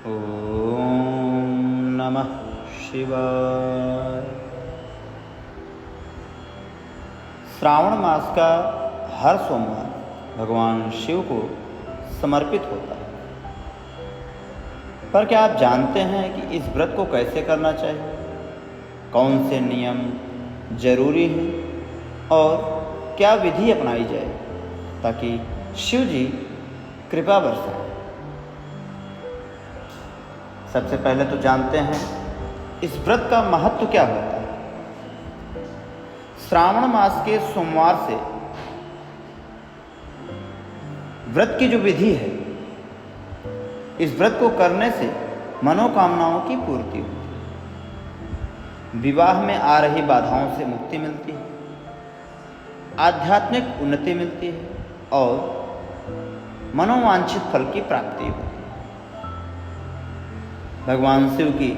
ओम नमः शिवाय। श्रावण मास का हर सोमवार भगवान शिव को समर्पित होता है। पर क्या आप जानते हैं कि इस व्रत को कैसे करना चाहिए, कौन से नियम जरूरी हैं और क्या विधि अपनाई जाए ताकि शिव जी कृपा बरसाएं। सबसे पहले तो जानते हैं इस व्रत का महत्व क्या होता है। श्रावण मास के सोमवार से व्रत की जो विधि है, इस व्रत को करने से मनोकामनाओं की पूर्ति होती है, विवाह में आ रही बाधाओं से मुक्ति मिलती है, आध्यात्मिक उन्नति मिलती है और मनोवांछित फल की प्राप्ति होती है। भगवान शिव की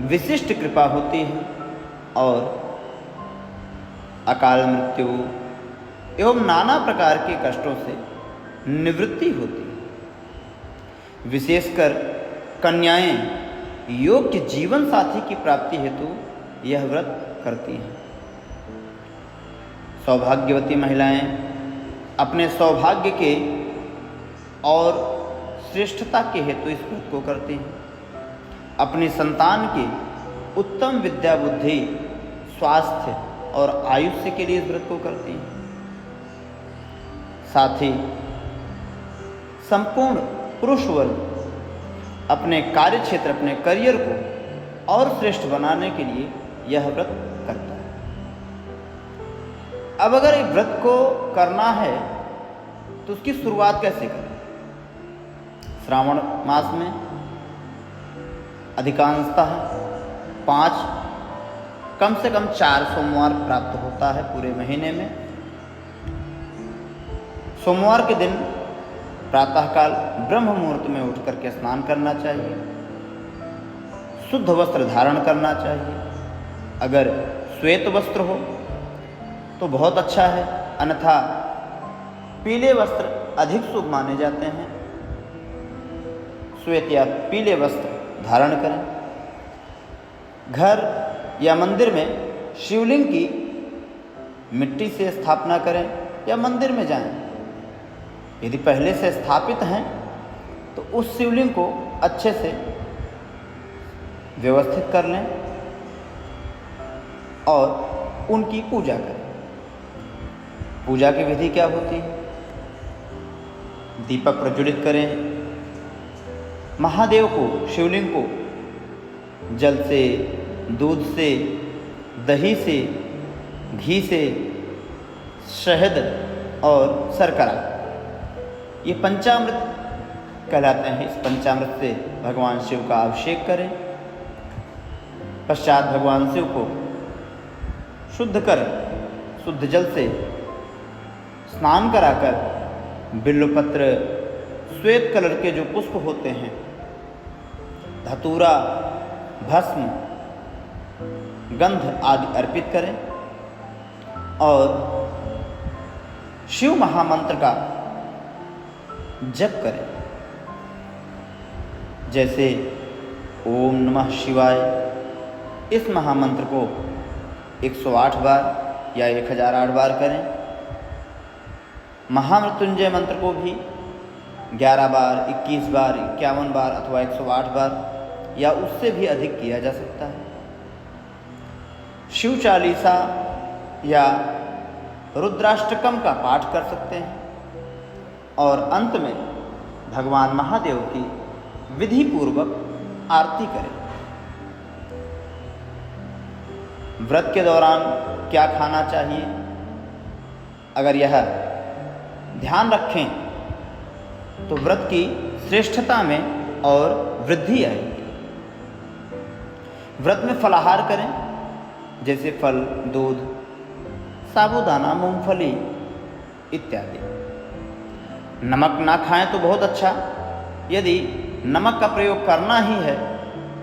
विशिष्ट कृपा होती है और अकाल मृत्यु एवं नाना प्रकार के कष्टों से निवृत्ति होती है। विशेषकर कन्याएं योग्य जीवन साथी की प्राप्ति हेतु यह व्रत करती हैं। सौभाग्यवती महिलाएं अपने सौभाग्य के और श्रेष्ठता के हेतु इस व्रत को करती हैं। अपनी संतान की उत्तम विद्या बुद्धि स्वास्थ्य और आयुष्य के लिए इस व्रत को करती हैं। साथ ही संपूर्ण पुरुष वर्ग अपने कार्य क्षेत्र अपने करियर को और श्रेष्ठ बनाने के लिए यह व्रत करता है। अब अगर इस व्रत को करना है तो उसकी शुरुआत कैसे करें। श्रावण मास में अधिकांशतः 5 कम से कम 4 सोमवार प्राप्त होता है पूरे महीने में। सोमवार के दिन प्रातःकाल ब्रह्म मुहूर्त में उठ करके स्नान करना चाहिए, शुद्ध वस्त्र धारण करना चाहिए। अगर श्वेत वस्त्र हो तो बहुत अच्छा है, अन्यथा पीले वस्त्र अधिक शुभ माने जाते हैं। श्वेत या पीले वस्त्र धारण करें। घर या मंदिर में शिवलिंग की मिट्टी से स्थापना करें या मंदिर में जाएं। यदि पहले से स्थापित हैं तो उस शिवलिंग को अच्छे से व्यवस्थित कर लें और उनकी पूजा करें। पूजा की विधि क्या होती है। दीपक प्रज्वलित करें। महादेव को शिवलिंग को जल से, दूध से, दही से, घी से, शहद और शर्करा, ये पंचामृत कहलाते हैं। इस पंचामृत से भगवान शिव का अभिषेक करें। पश्चात भगवान शिव को शुद्ध कर शुद्ध जल से स्नान कराकर बिल्वपत्र, श्वेत कलर के जो पुष्प होते हैं, धतूरा, भस्म, गंध आदि अर्पित करें और शिव महामंत्र का जप करें। जैसे ओम नमः शिवाय, इस महामंत्र को 108 बार या 1008 बार करें। महामृत्युंजय मंत्र को भी 11 बार, 21 बार, 51 बार अथवा 108 बार या उससे भी अधिक किया जा सकता है। शिव चालीसा या रुद्राष्टकम का पाठ कर सकते हैं और अंत में भगवान महादेव की विधि पूर्वक आरती करें। व्रत के दौरान क्या खाना चाहिए, अगर यह ध्यान रखें तो व्रत की श्रेष्ठता में और वृद्धि आएगी। व्रत में फलाहार करें, जैसे फल, दूध, साबूदाना, मूंगफली इत्यादि। नमक ना खाएं तो बहुत अच्छा। यदि नमक का प्रयोग करना ही है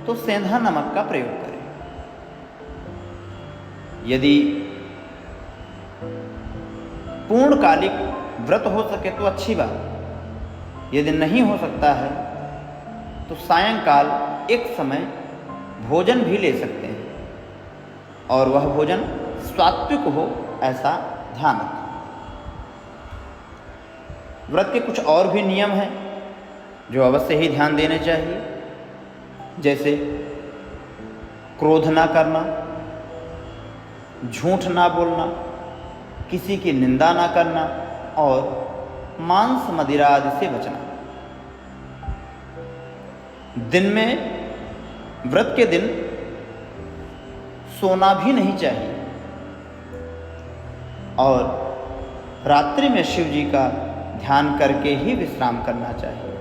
तो सेंधा नमक का प्रयोग करें। यदि पूर्णकालिक व्रत हो सके तो अच्छी बात। यदि नहीं हो सकता है तो सायंकाल एक समय भोजन भी ले सकते हैं और वह भोजन सात्विक हो, ऐसा ध्यान रखें। व्रत के कुछ और भी नियम हैं जो अवश्य ही ध्यान देने चाहिए, जैसे क्रोध ना करना, झूठ ना बोलना, किसी की निंदा ना करना और मांस मदिरा आदि से बचना। दिन में व्रत के दिन सोना भी नहीं चाहिए और रात्रि में शिव जी का ध्यान करके ही विश्राम करना चाहिए।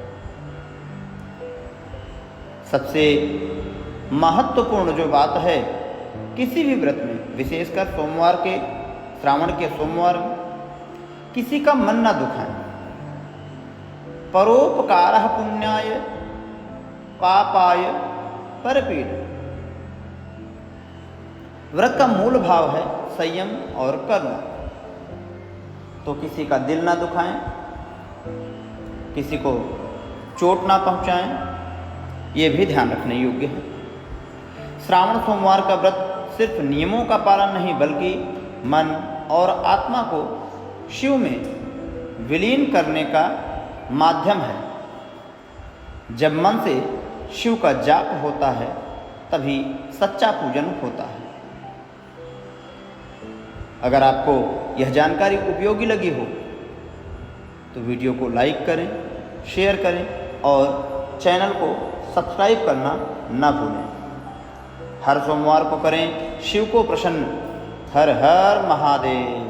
सबसे महत्वपूर्ण जो बात है, किसी भी व्रत में, विशेषकर सोमवार के, श्रावण के सोमवार में, किसी का मन न दुखाएं। परोपकारः पुण्याय पापाय परपीड़। व्रत का मूल भाव है संयम और करुणा। तो किसी का दिल ना दुखाएं, किसी को चोट ना पहुंचाएं, ये भी ध्यान रखने योग्य है। श्रावण सोमवार का व्रत सिर्फ नियमों का पालन नहीं, बल्कि मन और आत्मा को शिव में विलीन करने का माध्यम है। जब मन से शिव का जाप होता है तभी सच्चा पूजन होता है। अगर आपको यह जानकारी उपयोगी लगी हो तो वीडियो को लाइक करें, शेयर करें और चैनल को सब्सक्राइब करना न भूलें। हर सोमवार को करें शिव को प्रसन्न। हर हर महादेव।